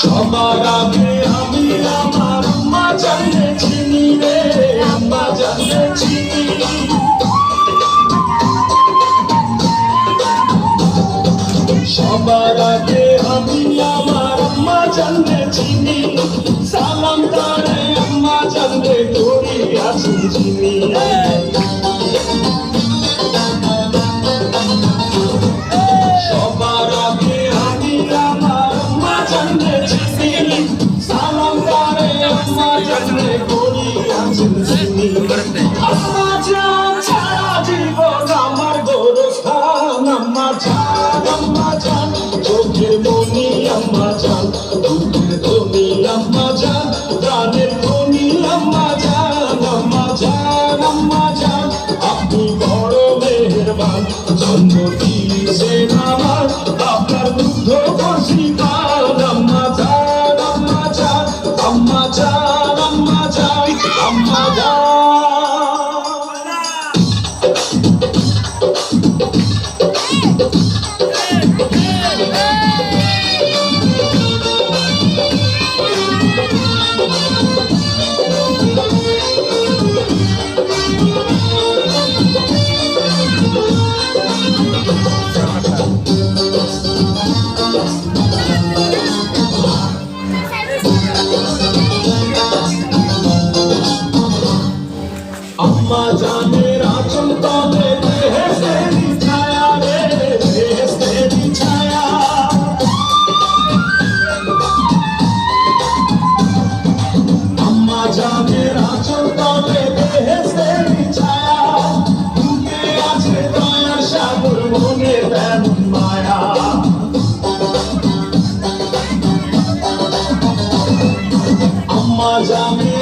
সবার আগে আমি আমার আম্মা জানলে চিনি রে, আম্মা জানলে চিনি। সবার আগে আমি আমার আম্মা জানলে চিনি, সালাম তারে আম্মা জানলে করি আছি চিনি। সবার আগে আমি আমার আম্মা জানলে চিনি, সালাম তারে আম্মা জানলে করি আছি চিনি। আম্মা জান সারা জীবন আমার গোরস্থান, আম্মা জান চোখের মনি, আম্মা জান দুধের ধনি, আম্মা জান প্রাণের ধনি, আম্মা জান আপনি বড় মেহেরবান, জন্ম দিয়েছেন আমার আপনার দুধ বসি পান। আম্মা জান আম্মা জান আম্মা জান আম্মা জান আম্মা জান। আম্মা জানের আঁচল তলে বেহেশতেরি ছায়া রে, বেহেশতেরি ছায়া। আম্মা জানের আঁচল তলে বেহেশতেরি ছায়া, বুকে আছে দয়ার সাগর, মনে তেমন মায়া। আম্মা জানের